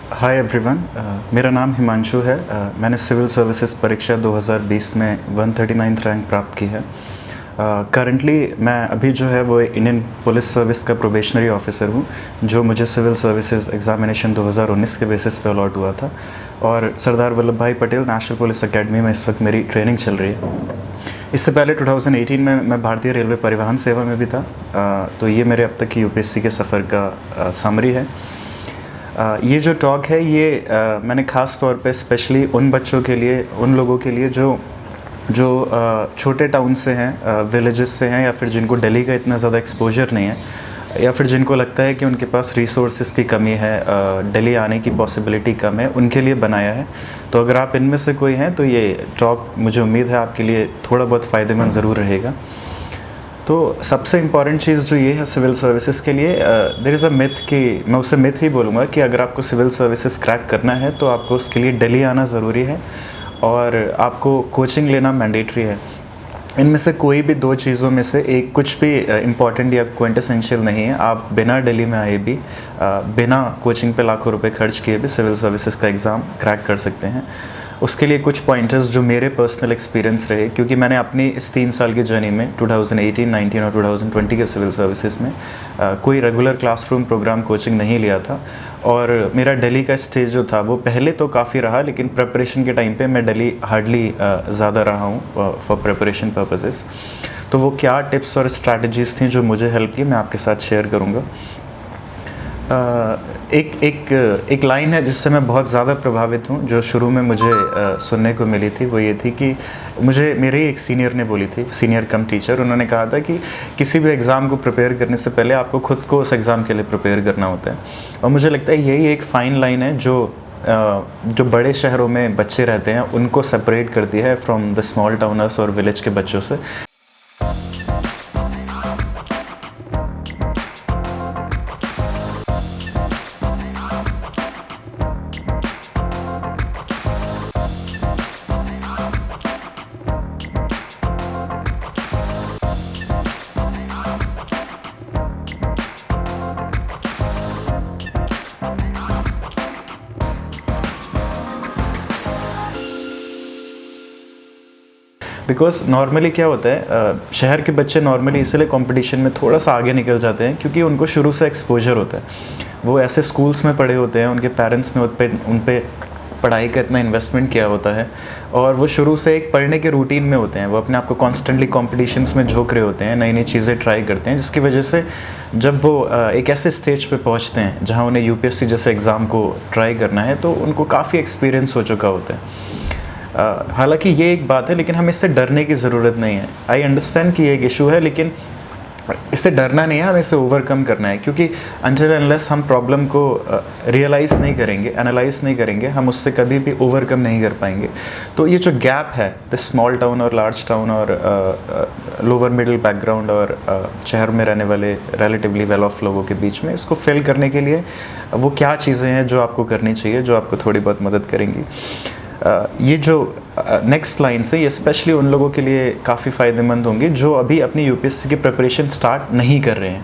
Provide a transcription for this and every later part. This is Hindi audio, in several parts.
Hi everyone. मेरा नाम हिमांशु है। मैंने सिविल सर्विसेज परीक्षा 2020 में 139th रैंक प्राप्त की है। करंटली मैं अभी जो है वो इंडियन पुलिस सर्विस का प्रोबेशनरी ऑफिसर हूँ, जो मुझे सिविल सर्विसेज एग्ज़ामिनेशन 2019 के बेसिस पे अलॉट हुआ था। और सरदार वल्लभ भाई पटेल नेशनल पुलिस एकेडमी में इस वक्त मेरी ट्रेनिंग चल रही है। इससे पहले 2018 में मैं भारतीय रेलवे परिवहन सेवा में भी था। तो ये मेरे अब तक की यूपीएससी के सफ़र का समरी है। ये जो टॉक है ये मैंने ख़ास तौर पे स्पेशली उन बच्चों के लिए, उन लोगों के लिए जो छोटे टाउन से हैं, विलेजेस से हैं, या फिर जिनको दिल्ली का इतना ज़्यादा एक्सपोजर नहीं है, या फिर जिनको लगता है कि उनके पास रिसोर्सेज की कमी है, दिल्ली आने की पॉसिबिलिटी कम है, उनके लिए बनाया है। तो अगर आप इनमें से कोई हैं तो ये टॉक मुझे उम्मीद है आपके लिए थोड़ा बहुत फ़ायदेमंद ज़रूर रहेगा। तो सबसे इम्पॉर्टेंट चीज़ जो ये है सिविल सर्विसेज के लिए, देयर इज़ अ मिथ कि मैं उसे मिथ ही बोलूँगा कि अगर आपको सिविल सर्विसेज क्रैक करना है तो आपको उसके लिए दिल्ली आना ज़रूरी है और आपको कोचिंग लेना मैंडेटरी है। इनमें से कोई भी दो चीज़ों में से एक कुछ भी इम्पॉर्टेंट या क्विंटेसेंशियल नहीं है। आप बिना दिल्ली में आए भी, बिना कोचिंग पे लाखों रुपए खर्च किए भी सिविल सर्विसेज का एग्ज़ाम क्रैक कर सकते हैं। उसके लिए कुछ पॉइंटर्स जो मेरे पर्सनल एक्सपीरियंस रहे, क्योंकि मैंने अपनी इस 3 साल की जर्नी में 2018, 19 और 2020 के सिविल सर्विसेज में कोई रेगुलर क्लासरूम प्रोग्राम कोचिंग नहीं लिया था। और मेरा दिल्ली का स्टेज जो था वो पहले तो काफ़ी रहा, लेकिन प्रिपरेशन के टाइम पे मैं दिल्ली हार्डली ज़्यादा रहा हूँ फॉर प्रिपरेशन पर्पसेस। तो वो क्या टिप्स और स्ट्रैटेजीज़ थी जो मुझे हेल्प की, मैं आपके साथ शेयर करूँगा। एक लाइन है जिससे मैं बहुत ज़्यादा प्रभावित हूँ, जो शुरू में मुझे सुनने को मिली थी। वो ये थी कि मुझे मेरे एक सीनियर ने बोली थी, सीनियर कम टीचर। उन्होंने कहा था कि किसी भी एग्ज़ाम को प्रिपेयर करने से पहले आपको खुद को उस एग्ज़ाम के लिए प्रिपेयर करना होता है। और मुझे लगता है यही एक फ़ाइन लाइन है जो बड़े शहरों में बच्चे रहते हैं उनको सेपरेट करती है फ्रॉम द स्मॉल टाउनर्स और विलेज के बच्चों से। बिकॉज नॉर्मली क्या होता है, शहर के बच्चे नॉर्मली इसलिए कंपटीशन में थोड़ा सा आगे निकल जाते हैं क्योंकि उनको शुरू से एक्सपोजर होता है। वो ऐसे स्कूल्स में पढ़े होते हैं, उनके पेरेंट्स ने उन पे पढ़ाई का इतना इन्वेस्टमेंट किया होता है, और वो शुरू से एक पढ़ने के रूटीन में होते हैं। वो अपने आप को कॉन्स्टेंटली कॉम्पिटिशन्स में झोंक रहे होते हैं, नई नई चीज़ें ट्राई करते हैं, जिसकी वजह से जब वो एक ऐसे स्टेज पे पहुंचते हैं जहां उन्हें यूपीएससी जैसे एग्ज़ाम को ट्राई करना है, तो उनको काफ़ी एक्सपीरियंस हो चुका होता है। हालांकि ये एक बात है, लेकिन हमें इससे डरने की ज़रूरत नहीं है। आई अंडरस्टैंड कि ये एक इशू है, लेकिन इससे डरना नहीं है, हमें इसे ओवरकम करना है। क्योंकि अनटिल अनलेस हम प्रॉब्लम को रियलाइज़ नहीं करेंगे, एनालाइज नहीं करेंगे, हम उससे कभी भी ओवरकम नहीं कर पाएंगे। तो ये जो गैप है द स्मॉल टाउन और लार्ज टाउन और लोअर मिडिल बैकग्राउंड और शहर में रहने वाले रिलेटिवली वेल ऑफ लोगों के बीच में, इसको फिल करने के लिए वो क्या चीज़ें हैं जो आपको करनी चाहिए, जो आपको थोड़ी बहुत मदद करेंगी। ये जो नेक्स्ट लाइन से ये स्पेशली उन लोगों के लिए काफ़ी फ़ायदेमंद होंगी जो अभी अपनी यूपीएससी की प्रिपरेशन स्टार्ट नहीं कर रहे हैं।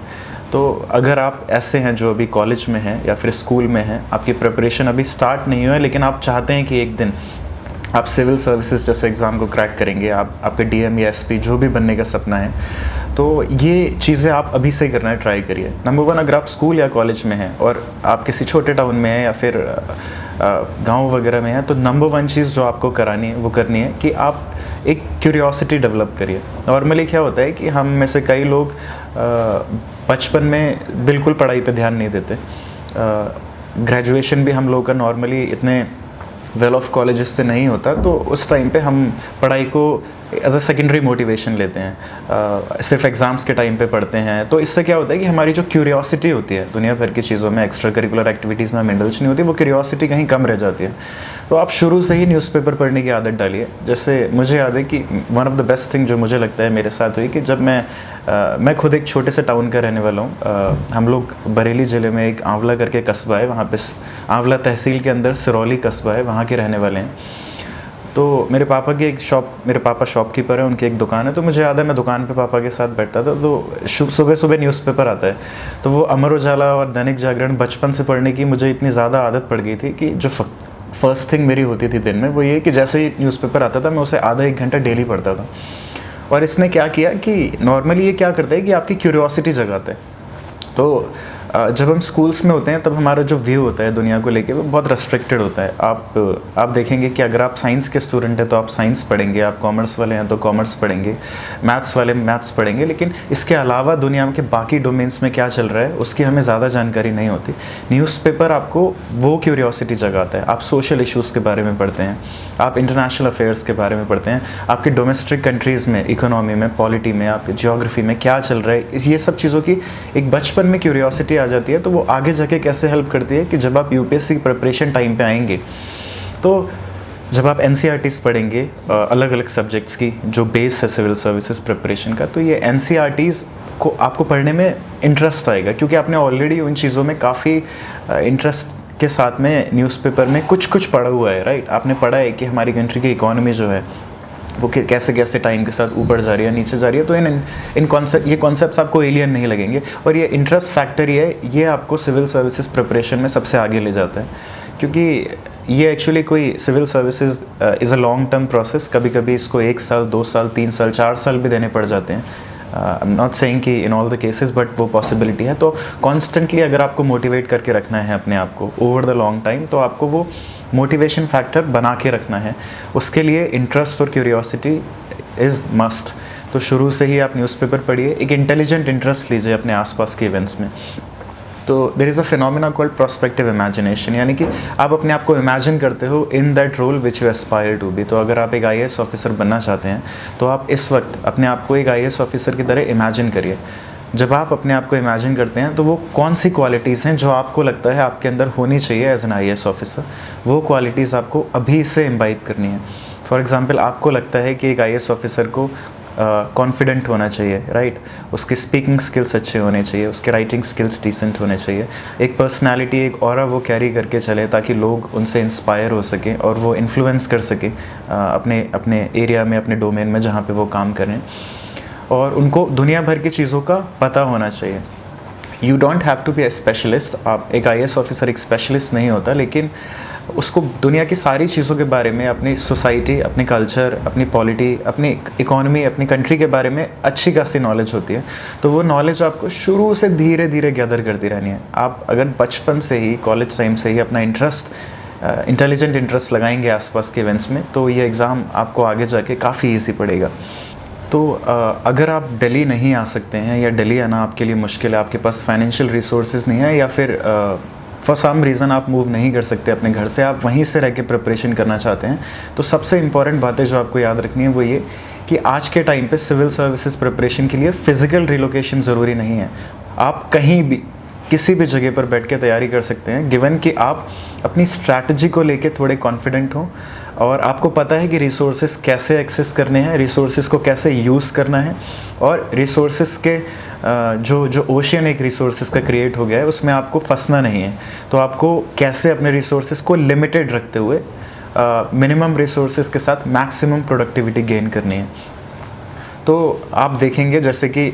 तो अगर आप ऐसे हैं जो अभी कॉलेज में हैं या फिर स्कूल में हैं, आपकी प्रिपरेशन अभी स्टार्ट नहीं हुआ है, लेकिन आप चाहते हैं कि एक दिन आप सिविल सर्विसेज जैसे एग्ज़ाम को क्रैक करेंगे, आपके डीएम या एसपी जो भी बनने का सपना है, तो ये चीज़ें आप अभी से करना ट्राई करिए। नंबर 1, अगर आप स्कूल या कॉलेज में हैं और आप किसी छोटे टाउन में हैं या फिर गांव वगैरह में हैं, तो नंबर 1 चीज़ जो आपको करानी है वो करनी है कि आप एक क्यूरियोसिटी डेवलप करिए। नॉर्मली क्या होता है कि हम में से कई लोग बचपन में बिल्कुल पढ़ाई पे ध्यान नहीं देते। ग्रेजुएशन भी हम लोग का नॉर्मली इतने वेल ऑफ कॉलेजेस से नहीं होता, तो उस टाइम पे हम पढ़ाई को एज अ सेकेंडरी मोटिवेशन लेते हैं, सिर्फ एग्ज़ाम्स के टाइम पे पढ़ते हैं। तो इससे क्या होता है कि हमारी जो क्यूरियोसिटी होती है दुनिया भर की चीज़ों में, एक्स्ट्रा करिकुलर एक्टिविटीज़ में हम इंडल्ज नहीं होती, वो क्यूरियोसिटी कहीं कम रह जाती है। तो आप शुरू से ही न्यूज़पेपर पढ़ने की आदत डालिए। जैसे मुझे याद है कि one of the best thing जो मुझे लगता है मेरे साथ हुई कि जब मैं खुद एक छोटे से टाउन का रहने वाला हूँ। हम लोग बरेली ज़िले में एक आंवला करके कस्बा है, वहाँ पे आंवला तहसील के अंदर सिरौली कस्बा है, वहाँ के रहने वाले हैं। तो मेरे पापा शॉपकीपर है, उनकी एक दुकान है, तो मुझे याद है मैं दुकान पे पापा के साथ बैठता था, तो सुबह सुबह न्यूज़पेपर आता है, तो वो अमर उजाला और दैनिक जागरण बचपन से पढ़ने की मुझे इतनी ज़्यादा आदत पड़ गई थी कि जो फर्स्ट थिंग मेरी होती थी दिन में वो ये कि जैसे ही न्यूज़पेपर आता था मैं उसे आधा एक घंटा डेली पढ़ता था। और इसने क्या किया कि नॉर्मली ये क्या करता है कि आपकी क्यूरियोसिटी जगाता है। तो जब हम स्कूल्स में होते हैं तब हमारा जो व्यू होता है दुनिया को लेके वो बहुत रेस्ट्रिक्टेड होता है। आप देखेंगे कि अगर आप साइंस के स्टूडेंट हैं तो आप साइंस पढ़ेंगे, आप कॉमर्स वाले हैं तो कॉमर्स पढ़ेंगे, मैथ्स वाले मैथ्स पढ़ेंगे, लेकिन इसके अलावा दुनिया के बाकी डोमेन्स में क्या चल रहा है उसकी हमें ज़्यादा जानकारी नहीं होती। न्यूज़पेपर आपको वो क्यूरियोसिटी जगाता है। आप सोशल इश्यूज़ के बारे में पढ़ते हैं, आप इंटरनेशनल अफेयर्स के बारे में पढ़ते हैं, आपकी डोमेस्टिक कंट्रीज़ में, इकोनॉमी में, पॉलिटी में, आपकी जियोग्राफी में क्या चल रहा है, ये सब चीज़ों की एक बचपन में क्यूरियोसिटी आ जाती है। तो वो आगे जाके कैसे हेल्प करती है कि जब आप यूपीएससी प्रिपरेशन टाइम पे आएंगे तो जब आप एनसीईआरटीज़ पढ़ेंगे अलग अलग सब्जेक्ट्स की जो बेस है सिविल सर्विसेज प्रिपरेशन का, तो ये एनसीईआरटीज़ को आपको पढ़ने में इंटरेस्ट आएगा क्योंकि आपने ऑलरेडी उन चीज़ों में काफ़ी इंटरेस्ट के साथ में न्यूज़पेपर में कुछ पढ़ा हुआ है, राइट। आपने पढ़ा है कि हमारी कंट्री की इकोनॉमी जो है वो कैसे कैसे टाइम के साथ ऊपर जा रही है, नीचे जा रही है। तो ये कॉन्सेप्ट्स आपको एलियन नहीं लगेंगे और ये इंटरेस्ट फैक्टर ये आपको सिविल सर्विसेज प्रिपरेशन में सबसे आगे ले जाता है क्योंकि ये एक्चुअली कोई civil services is a long term process. कभी कभी इसको 1 साल, 2 साल, 3 साल, 4 साल भी देने पड़ जाते हैं। आई एम नॉट सेइंग कि in all the cases, but वो पॉसिबिलिटी है। तो कॉन्स्टेंटली अगर आपको मोटिवेट करके रखना है अपने आप को ओवर द लॉन्ग टाइम, तो आपको वो मोटिवेशन फैक्टर बना के रखना है। उसके लिए इंटरेस्ट और क्यूरियोसिटी इज़ मस्ट। तो शुरू से ही आप न्यूज़पेपर पढ़िए, एक इंटेलिजेंट इंटरेस्ट लीजिए अपने आसपास के इवेंट्स में। तो there is a phenomena called prospective imagination, यानी कि आप अपने आप को इमेजिन करते हो in that role which you aspire to be. तो अगर आप एक आईएएस ऑफिसर बनना चाहते हैं तो आप इस वक्त अपने आप को एक आईएएस ऑफिसर की तरह इमेजिन करिए। जब आप अपने आप को इमेजिन करते हैं तो वो कौन सी क्वालिटीज़ हैं जो आपको लगता है आपके अंदर होनी चाहिए एज एन आईएएस ऑफिसर, वो क्वालिटीज़ आपको अभी से इम्बाइब करनी है। फॉर एग्ज़ाम्पल, आपको लगता है कि एक आईएएस ऑफिसर को कॉन्फिडेंट होना चाहिए, राइट। उसके स्पीकिंग स्किल्स अच्छे होने चाहिए, उसके राइटिंग स्किल्स डिसेंट होने चाहिए, एक पर्सनालिटी, एक ऑरा वो कैरी करके चले ताकि लोग उनसे इंस्पायर हो सकें और वो इन्फ्लुएंस कर सकें अपने एरिया में, अपने डोमेन में जहाँ पे वो काम करें, और उनको दुनिया भर की चीज़ों का पता होना चाहिए। You don't have to be a specialist. आप एक आईएएस ऑफिसर एक स्पेशलिस्ट नहीं होता, लेकिन उसको दुनिया की सारी चीज़ों के बारे में, अपनी सोसाइटी, अपने कल्चर, अपनी पॉलिटी, अपनी इकोनॉमी, अपनी कंट्री के बारे में अच्छी खासी नॉलेज होती है। तो वो नॉलेज आपको शुरू से धीरे धीरे गैदर करती रहनी है। आप अगर बचपन से ही, कॉलेज टाइम से ही अपना इंटेलिजेंट इंटरेस्ट लगाएंगे आसपास के इवेंट्स में, तो ये एग्ज़ाम आपको आगे जाके काफ़ी ईजी पड़ेगा। तो अगर आप दिल्ली नहीं आ सकते हैं या दिल्ली आना आपके लिए मुश्किल है, आपके पास फाइनेंशियल रिसोर्सेज नहीं है, या फिर फॉर सम रीज़न आप मूव नहीं कर सकते अपने घर से, आप वहीं से रह के प्रिपरेशन करना चाहते हैं, तो सबसे इम्पॉर्टेंट बातें जो आपको याद रखनी है वो ये कि आज के टाइम पे सिविल सर्विसेज प्रिपरेशन के लिए फ़िज़िकल रिलोकेशन ज़रूरी नहीं है। आप कहीं भी, किसी भी जगह पर बैठ के तैयारी कर सकते हैं, गिवन कि आप अपनी स्ट्रैटेजी को लेके थोड़े कॉन्फिडेंट हों और आपको पता है कि रिसोर्सेज कैसे एक्सेस करने हैं, रिसोर्सेज को कैसे यूज़ करना है, और रिसोर्सेज के जो ओशियन एक रिसोर्सेज का क्रिएट हो गया है उसमें आपको फंसना नहीं है। तो आपको कैसे अपने रिसोर्सेज को लिमिटेड रखते हुए मिनिमम रिसोर्सेज के साथ मैक्सिमम प्रोडक्टिविटी गेन करनी है। तो आप देखेंगे जैसे कि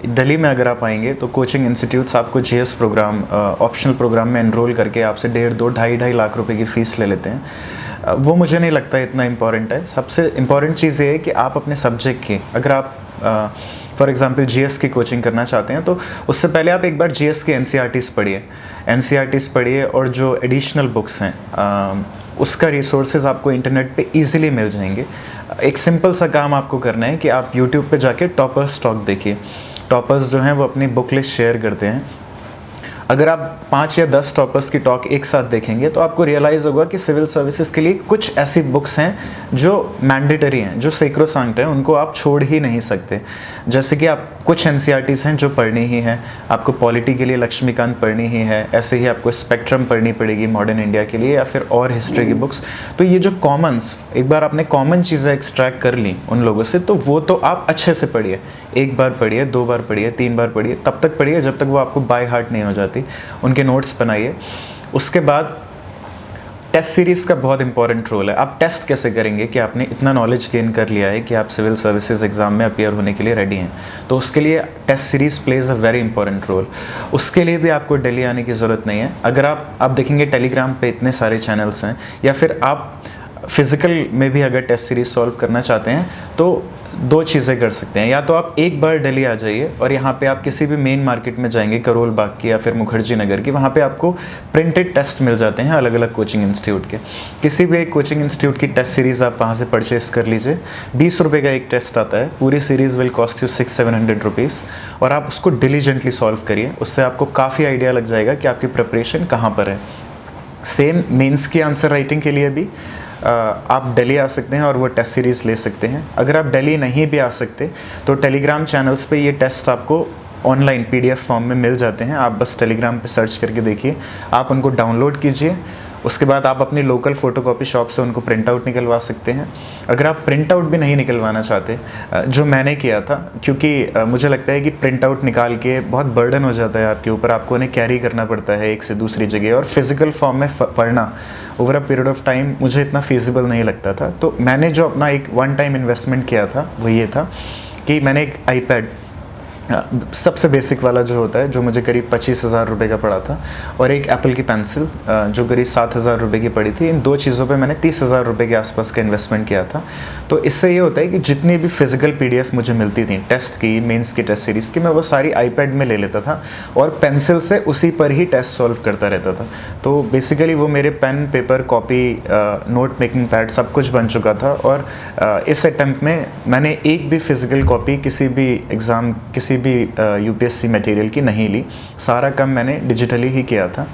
दिल्ली में अगर आप आएंगे तो कोचिंग इंस्टीट्यूट्स आपको जीएस प्रोग्राम, ऑप्शनल प्रोग्राम में एनरोल करके आपसे 1.5-2, 2.5 लाख रुपए की फ़ीस ले लेते हैं। वो मुझे नहीं लगता इतना इम्पॉर्टेंट है। सबसे इम्पॉर्टेंट चीज़ ये है कि आप अपने सब्जेक्ट की, अगर आप फॉर एग्जांपल जीएस की कोचिंग करना चाहते हैं तो उससे पहले आप एक बार जीएस के एनसीईआरटीज़ पढ़िए और जो एडिशनल बुक्स हैं उसका रिसोर्सेज आपको इंटरनेट पे इजीली मिल जाएंगे। एक सिंपल सा काम आपको करना है कि आप यूट्यूब पे जाके टॉपर्स टॉक देखिए। टॉपर्स जो हैं वो अपनी बुक लिस्ट शेयर करते हैं। अगर आप 5 या 10 टॉपर्स की टॉक एक साथ देखेंगे तो आपको रियलाइज़ होगा कि सिविल सर्विसेज के लिए कुछ ऐसी बुक्स हैं जो मैंडेटरी हैं, जो सैक्रोसैंक्ट हैं, उनको आप छोड़ ही नहीं सकते। जैसे कि आप कुछ एनसीईआरटीज़ हैं जो पढ़नी ही हैं, आपको पॉलिटी के लिए लक्ष्मीकांत पढ़नी ही है, ऐसे ही आपको स्पेक्ट्रम पढ़नी पड़ेगी मॉडर्न इंडिया के लिए, या फिर और हिस्ट्री की बुक्स। तो ये जो कॉमन्स, एक बार आपने कॉमन चीज़ें एक्सट्रैक्ट कर ली उन लोगों से, तो वो तो आप अच्छे से पढ़िए। 1 बार पढ़िए, 2 बार पढ़िए, 3 बार पढ़िए, तब तक पढ़िए जब तक वो आपको बाय हार्ट नहीं हो जाती। उनके नोट्स बनाइए। उसके बाद टेस्ट सीरीज़ का बहुत इंपॉर्टेंट रोल है। आप टेस्ट कैसे करेंगे कि आपने इतना नॉलेज गेन कर लिया है कि आप सिविल सर्विसेज एग्ज़ाम में अपीयर होने के लिए रेडी हैं, तो उसके लिए test series plays a very important role. उसके लिए भी आपको दिल्ली आने की ज़रूरत नहीं है। अगर आप देखेंगे टेलीग्राम पे इतने सारे चैनल्स हैं, या फिर आप फिज़िकल में भी अगर टेस्ट सीरीज़ सॉल्व करना चाहते हैं तो दो चीज़ें कर सकते हैं। या तो आप एक बार दिल्ली आ जाइए और यहाँ पे आप किसी भी मेन मार्केट में जाएंगे, करोल बाग की या फिर मुखर्जी नगर की, वहाँ पे आपको प्रिंटेड टेस्ट मिल जाते हैं अलग अलग कोचिंग इंस्टीट्यूट के। किसी भी एक कोचिंग इंस्टीट्यूट की टेस्ट सीरीज़ आप वहाँ से परचेस कर लीजिए। 20 रुपये का एक टेस्ट आता है, पूरी series will cost you 600-700 rupees, और आप उसको डिलीजेंटली सॉल्व करिए। उससे आपको काफ़ी आइडिया लग जाएगा कि आपकी प्रिपरेशन कहाँ पर है। सेम मेंस की आंसर राइटिंग के लिए भी आप दिल्ली आ सकते हैं और वो टेस्ट सीरीज़ ले सकते हैं। अगर आप दिल्ली नहीं भी आ सकते तो टेलीग्राम चैनल्स पे ये टेस्ट आपको ऑनलाइन PDF फॉर्म में मिल जाते हैं। आप बस टेलीग्राम पे सर्च करके देखिए, आप उनको डाउनलोड कीजिए। उसके बाद आप अपनी लोकल फ़ोटोकॉपी शॉप से उनको प्रिंट आउट निकलवा सकते हैं। अगर आप प्रिंट आउट भी नहीं निकलवाना चाहते, जो मैंने किया था, क्योंकि मुझे लगता है कि प्रिंट आउट निकाल के बहुत बर्डन हो जाता है आपके ऊपर, आपको उन्हें कैरी करना पड़ता है एक से दूसरी जगह, और फिज़िकल फॉर्म में पढ़ना over a period of time मुझे इतना फीजिबल नहीं लगता था। तो मैंने जो अपना एक वन टाइम इन्वेस्टमेंट किया था वो ये था कि मैंने एक iPad, सबसे बेसिक वाला जो होता है, जो मुझे करीब 25,000 रुपये का पड़ा था, और एक एप्पल की पेंसिल जो करीब 7,000 रुपये की पड़ी थी। इन दो चीज़ों पे मैंने 30,000 रुपये के आसपास का इन्वेस्टमेंट किया था। तो इससे ये होता है कि जितनी भी फिजिकल PDF मुझे मिलती थी टेस्ट की, मेंस की टेस्ट सीरीज़ की, मैं वो सारी iPad में ले लेता था और पेंसिल से उसी पर ही टेस्ट सॉल्व करता रहता था। तो बेसिकली वो मेरे pen, paper, copy, note making pad सब कुछ बन चुका था। और इस अटैम्प्ट में मैंने एक भी फिजिकल कॉपी किसी भी एग्ज़ाम, किसी भी UPSC मटेरियल की नहीं ली। सारा काम मैंने डिजिटली ही किया था,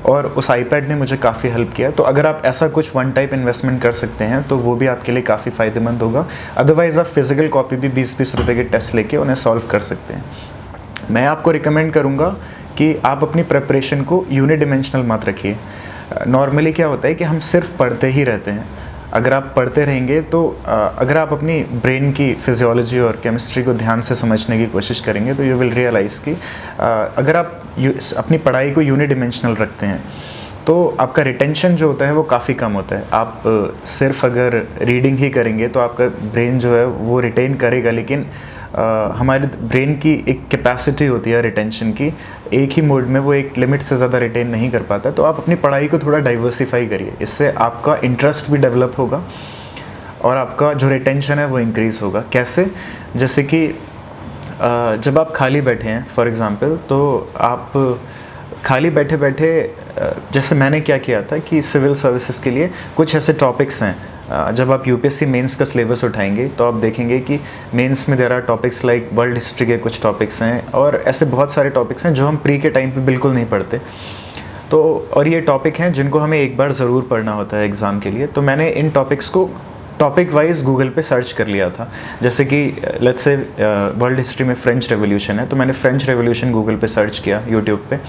और उस iPad ने मुझे काफ़ी हेल्प किया। तो अगर आप ऐसा कुछ वन टाइप इन्वेस्टमेंट कर सकते हैं तो वो भी आपके लिए काफ़ी फ़ायदेमंद होगा। अदरवाइज़ आप फिज़िकल कॉपी भी 20-20 रुपये के टेस्ट लेके उन्हें सॉल्व कर सकते हैं। मैं आपको रिकमेंड करूँगा कि आप अपनी प्रिपरेशन को यूनिडिमेंशनल मत रखिए। नॉर्मली क्या होता है कि हम सिर्फ पढ़ते ही रहते हैं। अगर आप पढ़ते रहेंगे तो अगर आप अपनी ब्रेन की फिजियोलॉजी और केमिस्ट्री को ध्यान से समझने की कोशिश करेंगे तो यू विल रियलाइज़ कि अगर आप अपनी पढ़ाई को यूनिडिमेंशनल रखते हैं तो आपका रिटेंशन जो होता है वो काफ़ी कम होता है। आप सिर्फ अगर रीडिंग ही करेंगे तो आपका ब्रेन जो है वो रिटेन करेगा, लेकिन हमारे ब्रेन की एक कैपेसिटी होती है रिटेंशन की, एक ही मोड में वो एक लिमिट से ज़्यादा रिटेन नहीं कर पाता। तो आप अपनी पढ़ाई को थोड़ा डाइवर्सिफाई करिए, इससे आपका इंटरेस्ट भी डेवलप होगा और आपका जो रिटेंशन है वो इंक्रीज़ होगा। कैसे? जैसे कि जब आप खाली बैठे हैं फॉर एग्ज़ाम्पल, तो आप खाली बैठे बैठे, जैसे मैंने क्या किया था कि सिविल सर्विसेज के लिए कुछ ऐसे टॉपिक्स हैं, जब आप UPSC मेंस का सिलेबस उठाएंगे तो आप देखेंगे कि मेंस में there are topics like world history के कुछ टॉपिक्स हैं, और ऐसे बहुत सारे टॉपिक्स हैं जो हम प्री के टाइम पे बिल्कुल नहीं पढ़ते। तो और ये टॉपिक हैं जिनको हमें एक बार ज़रूर पढ़ना होता है एग्ज़ाम के लिए। तो मैंने इन टॉपिक्स को टॉपिक वाइज गूगल पे सर्च कर लिया था। जैसे कि लेट्स से वर्ल्ड हिस्ट्री में फ्रेंच रेवोल्यूशन है, तो मैंने फ्रेंच रेवोल्यूशन गूगल पे सर्च किया यूट्यूब पे,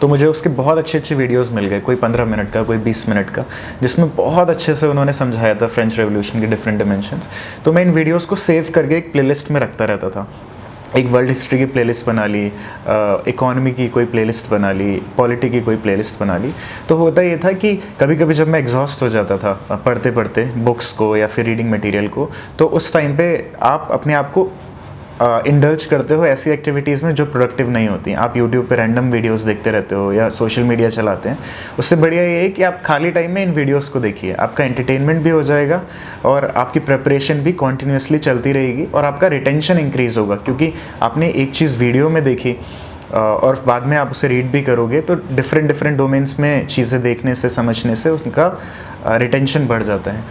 तो मुझे उसके बहुत अच्छे वीडियोस मिल गए, कोई 15 मिनट का, कोई 20 मिनट का, जिसमें बहुत अच्छे से उन्होंने समझाया था फ्रेंच रेवोल्यूशन के डिफरेंट डिमेंशंस। तो मैं इन वीडियोज़ को सेव करके एक प्लेलिस्ट में रखता रहता था। एक वर्ल्ड हिस्ट्री की प्लेलिस्ट बना ली, इकोनॉमी की कोई प्लेलिस्ट बना ली, पॉलिटी की कोई प्लेलिस्ट बना ली। तो होता ये था कि कभी कभी जब मैं एग्जॉस्ट हो जाता था पढ़ते पढ़ते बुक्स को या फिर रीडिंग मटेरियल को, तो उस टाइम पे आप अपने आप को इंडल्ज करते हो ऐसी एक्टिविटीज़ में जो प्रोडक्टिव नहीं होती। आप यूट्यूब पे रैंडम वीडियोस देखते रहते हो या सोशल मीडिया चलाते हैं। उससे बढ़िया ये है कि आप खाली टाइम में इन वीडियोस को देखिए, आपका एंटरटेनमेंट भी हो जाएगा और आपकी प्रिपरेशन भी कॉन्टीन्यूसली चलती रहेगी और आपका रिटेंशन इंक्रीज़ होगा, क्योंकि आपने एक चीज़ वीडियो में देखी और बाद में आप उसे रीड भी करोगे तो डिफरेंट डोमेन्स में चीज़ें देखने से, समझने से उसका रिटेंशन बढ़ जाता है।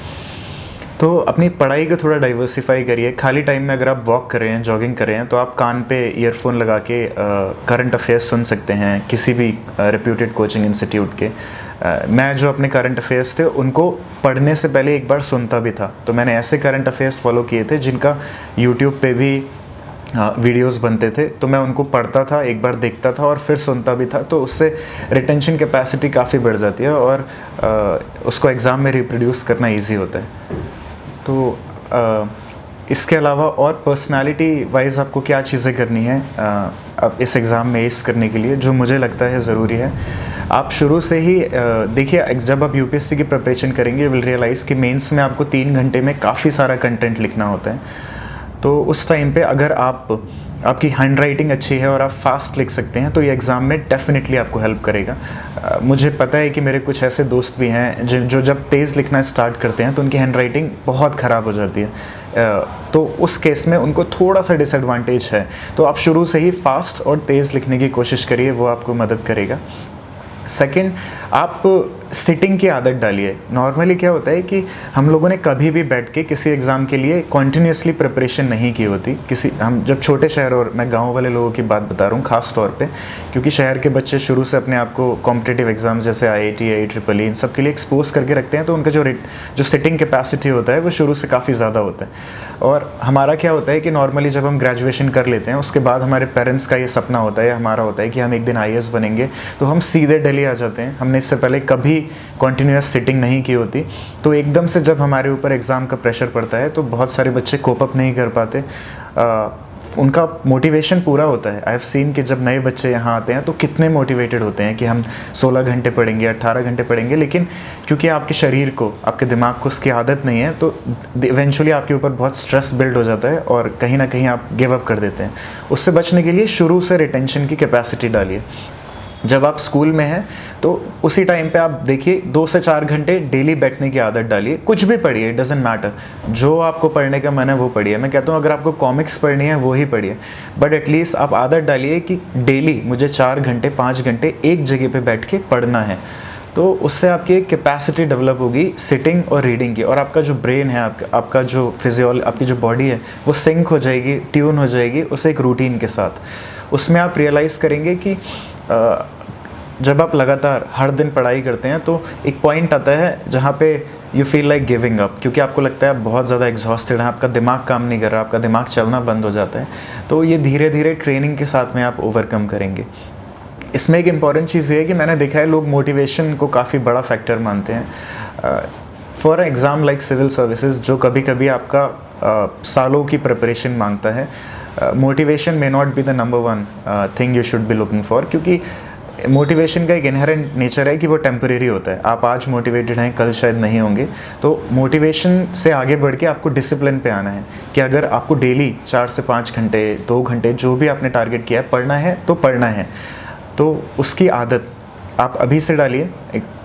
तो अपनी पढ़ाई को थोड़ा डाइवर्सिफाई करिए। खाली टाइम में अगर आप वॉक कर रहे हैं, जॉगिंग कर रहे हैं, तो आप कान पे ईयरफोन लगा के करंट अफेयर्स सुन सकते हैं किसी भी रेप्यूटेड कोचिंग इंस्टीट्यूट के। मैं जो अपने करंट अफेयर्स थे उनको पढ़ने से पहले एक बार सुनता भी था। तो मैंने ऐसे करंट अफेयर्स फॉलो किए थे जिनका यूट्यूब पे भी वीडियोस बनते थे, तो मैं उनको पढ़ता था, एक बार देखता था और फिर सुनता भी था। तो उससे रिटेंशन कैपेसिटी काफ़ी बढ़ जाती है और उसको एग्ज़ाम में रिप्रोड्यूस करना ईजी होता है। तो इसके अलावा और पर्सनालिटी वाइज आपको क्या चीज़ें करनी है अब इस एग्ज़ाम में एस करने के लिए, जो मुझे लगता है ज़रूरी है। आप शुरू से ही देखिए, जब आप यूपीएससी की प्रिपरेशन करेंगे यू विल रियलाइज़ कि मेंस में आपको 3 घंटे में काफ़ी सारा कंटेंट लिखना होता है। तो उस टाइम पे अगर आपकी हैंड राइटिंग अच्छी है और आप फास्ट लिख सकते हैं तो ये एग्ज़ाम में डेफिनेटली आपको हेल्प करेगा। मुझे पता है कि मेरे कुछ ऐसे दोस्त भी हैं जो जब तेज़ लिखना स्टार्ट करते हैं तो उनकी हैंड राइटिंग बहुत ख़राब हो जाती है। तो उस केस में उनको थोड़ा सा डिसएडवांटेज है। तो आप शुरू से ही फास्ट और तेज़ लिखने की कोशिश करिए, वो आपको मदद करेगा। सेकंड, आप सिटिंग की आदत डालिए। नॉर्मली क्या होता है कि हम लोगों ने कभी भी बैठ के किसी एग्ज़ाम के लिए कॉन्टीन्यूसली प्रिपरेशन नहीं की होती। हम जब छोटे शहर, और मैं गांव वाले लोगों की बात बता रहा हूँ ख़ास तौर पे, क्योंकि शहर के बच्चे शुरू से अपने आप को कॉम्पिटिटिव एग्ज़ाम जैसे IIT, IEEE इन सब के लिए एक्सपोज करके रखते हैं, तो उनका जो सिटिंग कैपेसिटी होता है वो शुरू से काफ़ी ज़्यादा होता है। और हमारा क्या होता है कि नॉर्मली जब हम ग्रेजुएशन कर लेते हैं उसके बाद हमारे पेरेंट्स का ये सपना होता है, हमारा होता है कि हम एक दिन IAS बनेंगे, तो हम सीधे दिल्ली आ जाते हैं। हमने इससे पहले कभी कॉन्टीन्यूअस सिटिंग नहीं की होती, तो एकदम से जब हमारे ऊपर एग्ज़ाम का प्रेशर पड़ता है तो बहुत सारे बच्चे कोप अप नहीं कर पाते। उनका मोटिवेशन पूरा होता है। आई हैव सीन कि जब नए बच्चे यहाँ आते हैं तो कितने मोटिवेटेड होते हैं कि हम 16 घंटे पढ़ेंगे, 18 घंटे पढ़ेंगे, लेकिन क्योंकि आपके शरीर को, आपके दिमाग को उसकी आदत नहीं है, तो इवेंचुअली आपके ऊपर बहुत स्ट्रेस बिल्ड हो जाता है और कहीं ना कहीं आप गिव अप कर देते हैं। उससे बचने के लिए शुरू से रिटेंशन की कैपेसिटी डालिए। जब आप स्कूल में हैं तो उसी टाइम पे आप देखिए 2 से 4 घंटे डेली बैठने की आदत डालिए। कुछ भी पढ़िए, इट डजेंट मैटर, जो आपको पढ़ने का मन है वो पढ़िए। मैं कहता हूँ अगर आपको कॉमिक्स पढ़नी है वो ही पढ़िए, बट एटलीस्ट आप आदत डालिए कि डेली मुझे 4 घंटे 5 घंटे एक जगह पे बैठ के पढ़ना है। तो उससे आपकी एक कैपेसिटी डेवलप होगी सिटिंग और रीडिंग की, और आपका जो ब्रेन है, आपका जो आपकी जो बॉडी है वो सिंक हो जाएगी, ट्यून हो जाएगी उस एक रूटीन के साथ। उसमें आप रियलाइज़ करेंगे कि जब आप लगातार हर दिन पढ़ाई करते हैं तो एक पॉइंट आता है जहाँ पे you feel like giving up, क्योंकि आपको लगता है आप बहुत ज़्यादा एग्जॉस्टेड हैं, आपका दिमाग काम नहीं कर रहा, आपका दिमाग चलना बंद हो जाता है। तो ये धीरे धीरे ट्रेनिंग के साथ में आप ओवरकम करेंगे। इसमें एक इम्पॉर्टेंट चीज़ ये है कि मैंने देखा है लोग मोटिवेशन को काफ़ी बड़ा फैक्टर मानते हैं for exam like civil services, जो कभी कभी आपका सालों की प्रिपरेशन मांगता है। Motivation may not be the number one thing you should be looking for, क्योंकि मोटिवेशन का एक इनहेरेंट नेचर है कि वो टेम्परेरी होता है। आप आज मोटिवेटेड हैं, कल शायद नहीं होंगे। तो मोटिवेशन से आगे बढ़ के आपको डिसिप्लिन पे आना है कि अगर आपको डेली 4 से 5 घंटे 2 घंटे जो भी आपने टारगेट किया है पढ़ना है तो पढ़ना है। तो उसकी आदत आप अभी से डालिए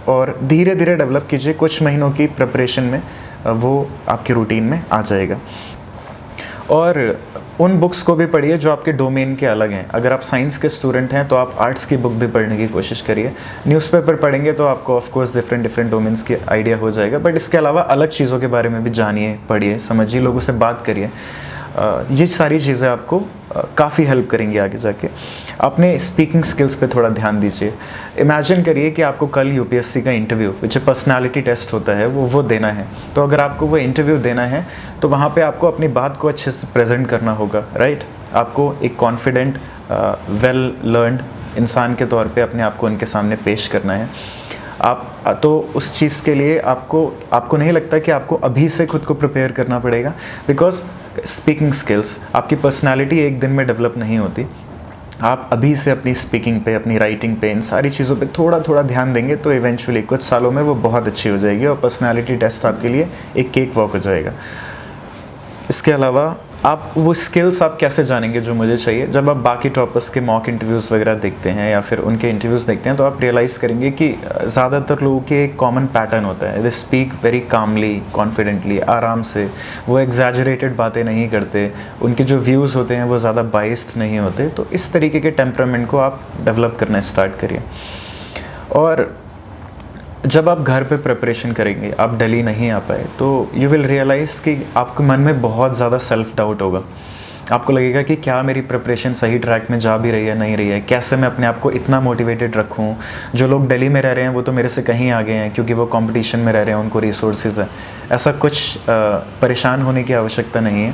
और धीरे धीरे डेवलप कीजिए। कुछ महीनों की प्रिपरेशन में वो आपके रूटीन में आ जाएगा। और उन बुक्स को भी पढ़िए जो आपके डोमेन के अलग हैं। अगर आप साइंस के स्टूडेंट हैं तो आप आर्ट्स की बुक भी पढ़ने की कोशिश करिए। न्यूज़पेपर पढ़ेंगे तो आपको ऑफ कोर्स डिफरेंट डोमेन्स के आइडिया हो जाएगा, बट इसके अलावा अलग चीज़ों के बारे में भी जानिए, पढ़िए, समझिए, लोगों से बात करिए। ये सारी चीज़ें आपको काफ़ी हेल्प करेंगी आगे जाके। अपने स्पीकिंग स्किल्स पे थोड़ा ध्यान दीजिए। इमेजिन करिए कि आपको कल यूपीएससी का इंटरव्यू, जो पर्सनालिटी टेस्ट होता है, वो देना है। तो अगर आपको वो इंटरव्यू देना है तो वहाँ पे आपको अपनी बात को अच्छे से प्रेजेंट करना होगा, राइट। आपको एक कॉन्फिडेंट वेल लर्नड इंसान के तौर पे अपने आप को उनके सामने पेश करना है। आप तो उस चीज़ के लिए आपको नहीं लगता कि आपको अभी से खुद को प्रिपेयर करना पड़ेगा, बिकॉज स्पीकिंग स्किल्स, आपकी पर्सनालिटी एक दिन में डेवलप नहीं होती। आप अभी से अपनी स्पीकिंग पे, अपनी राइटिंग पे, इन सारी चीज़ों पे थोड़ा थोड़ा ध्यान देंगे तो इवेंचुअली कुछ सालों में वो बहुत अच्छी हो जाएगी और पर्सनालिटी टेस्ट आपके लिए एक केक वॉक हो जाएगा। इसके अलावा आप वो स्किल्स आप कैसे जानेंगे जो मुझे चाहिए? जब आप बाकी टॉपर्स के मॉक इंटरव्यूज़ वगैरह देखते हैं या फिर उनके इंटरव्यूज़ देखते हैं तो आप रियलाइज़ करेंगे कि ज़्यादातर लोगों के एक कॉमन पैटर्न होता है। They speak very calmly, confidently, आराम से। वो एग्जैजरेटेड बातें नहीं करते। उनके जो व्यूज़ होते हैं वो ज़्यादा बाइस्ड नहीं होते। तो इस तरीके के टेम्परामेंट को आप डेवलप करना स्टार्ट करिए। और जब आप घर पे प्रिपरेशन करेंगे, आप दिल्ली नहीं आ पाए, तो यू विल रियलाइज़ कि आपके मन में बहुत ज़्यादा सेल्फ डाउट होगा। आपको लगेगा कि क्या मेरी प्रिपरेशन सही ट्रैक में जा भी रही है, नहीं रही है, कैसे मैं अपने आप को इतना मोटिवेटेड रखूं। जो लोग दिल्ली में रह रहे हैं वो तो मेरे से कहीं आगे हैं क्योंकि वो कंपटीशन में रह रहे हैं, उनको रिसोर्सेज है। ऐसा कुछ परेशान होने की आवश्यकता नहीं है।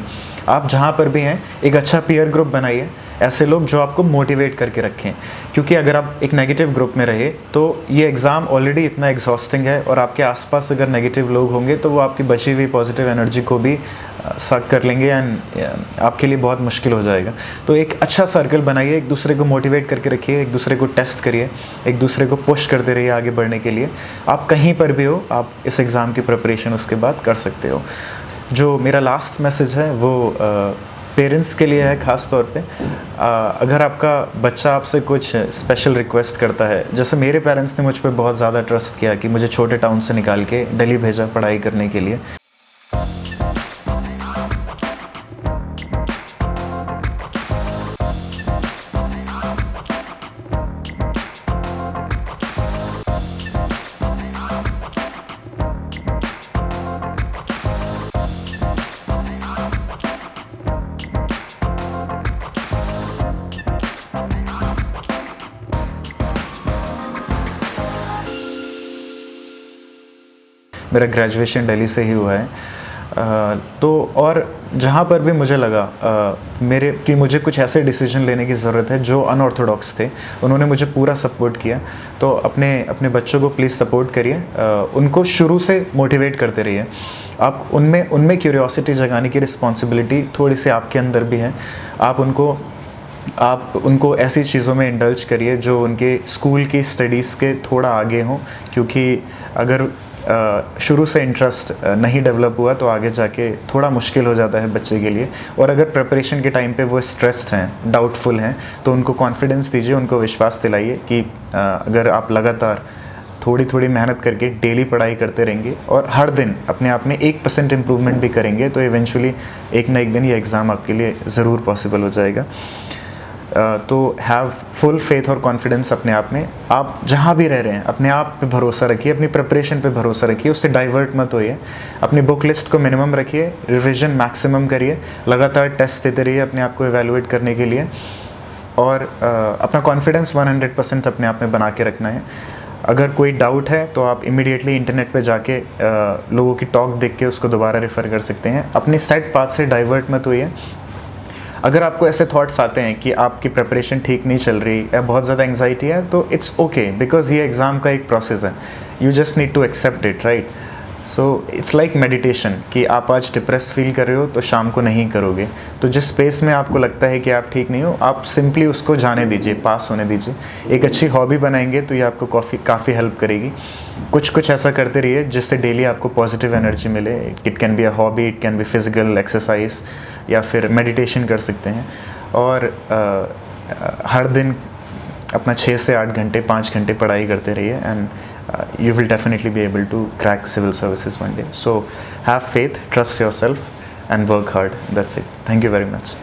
आप जहाँ पर भी हैं एक अच्छा पीयर ग्रुप बनाइए, ऐसे लोग जो आपको मोटिवेट करके रखें, क्योंकि अगर आप एक नेगेटिव ग्रुप में रहे तो ये एग्ज़ाम ऑलरेडी इतना एग्जॉस्टिंग है, और आपके आसपास अगर नेगेटिव लोग होंगे तो वो आपकी बची हुई पॉजिटिव एनर्जी को भी सक कर लेंगे एंड आपके लिए बहुत मुश्किल हो जाएगा। तो एक अच्छा सर्कल बनाइए, एक दूसरे को मोटिवेट करके रखिए, एक दूसरे को टेस्ट करिए, एक दूसरे को पुश करते रहिए आगे बढ़ने के लिए। आप कहीं पर भी हो, आप इस एग्ज़ाम की प्रिपरेशन उसके बाद कर सकते हो। जो मेरा लास्ट मैसेज है वो पेरेंट्स के लिए है ख़ास तौर पे। अगर आपका बच्चा आपसे कुछ स्पेशल रिक्वेस्ट करता है, जैसे मेरे पेरेंट्स ने मुझ पर बहुत ज़्यादा ट्रस्ट किया कि मुझे छोटे टाउन से निकाल के दिल्ली भेजा पढ़ाई करने के लिए। मेरा ग्रेजुएशन दिल्ली से ही हुआ है। तो और जहाँ पर भी मुझे लगा कि मुझे कुछ ऐसे डिसीजन लेने की ज़रूरत है जो अनऑर्थोडॉक्स थे, उन्होंने मुझे पूरा सपोर्ट किया। तो अपने बच्चों को प्लीज़ सपोर्ट करिए, उनको शुरू से मोटिवेट करते रहिए। आप उनमें क्यूरियोसिटी जगाने की रिस्पॉन्सिबिलिटी थोड़ी सी आपके अंदर भी है। आप उनको ऐसी चीज़ों में इंडल्ज करिए जो उनके स्कूल की स्टडीज़ के थोड़ा आगे हों, क्योंकि अगर शुरू से इंटरेस्ट नहीं डेवलप हुआ तो आगे जाके थोड़ा मुश्किल हो जाता है बच्चे के लिए। और अगर प्रिपरेशन के टाइम पे वो स्ट्रेस्ड हैं, डाउटफुल हैं, तो उनको कॉन्फिडेंस दीजिए, उनको विश्वास दिलाइए कि अगर आप लगातार थोड़ी थोड़ी मेहनत करके डेली पढ़ाई करते रहेंगे और हर दिन अपने आप में 1% इम्प्रूवमेंट भी करेंगे तो इवेंचुअली एक ना एक दिन ये एग्ज़ाम आपके लिए ज़रूर पॉसिबल हो जाएगा। तो हैव फुल फेथ और कॉन्फिडेंस अपने आप में। आप जहाँ भी रह रहे हैं अपने आप पे भरोसा रखिए, अपनी प्रिपरेशन पे भरोसा रखिए, उससे डाइवर्ट मत होइए। अपनी बुक लिस्ट को मिनिमम रखिए, रिवीजन मैक्सिमम करिए, लगातार टेस्ट देते रहिए अपने आप को एवेलुएट करने के लिए, और अपना कॉन्फिडेंस 100% अपने आप में बना के रखना है। अगर कोई डाउट है तो आप इमीडिएटली इंटरनेट पे जाके लोगों की टॉक देख के उसको दोबारा रेफ़र कर सकते हैं। अपने सेट पाथ से डाइवर्ट मत होइए। अगर आपको ऐसे थॉट्स आते हैं कि आपकी प्रिपरेशन ठीक नहीं चल रही या बहुत ज़्यादा एंग्जाइटी है, तो इट्स ओके, बिकॉज ये एग्ज़ाम का एक प्रोसेस है। You just need to accept it, right? So it's like meditation कि आप आज डिप्रेस फील कर रहे हो तो शाम को नहीं करोगे। तो जिस स्पेस में आपको लगता है कि आप ठीक नहीं हो, आप सिंपली उसको जाने दीजिए, पास होने दीजिए। एक अच्छी हॉबी बनाएंगे तो ये आपको काफ़ी हेल्प करेगी। कुछ ऐसा करते रहिए जिससे डेली आपको पॉजिटिव एनर्जी मिले। It can be a hobby, it can be physical exercise, या फिर मेडिटेशन कर सकते हैं। और हर दिन अपना 6 से 8 घंटे 5 घंटे पढ़ाई करते रहिए, and you will definitely be able to crack civil services one day. So have faith, trust yourself and work hard. That's it. Thank you very much.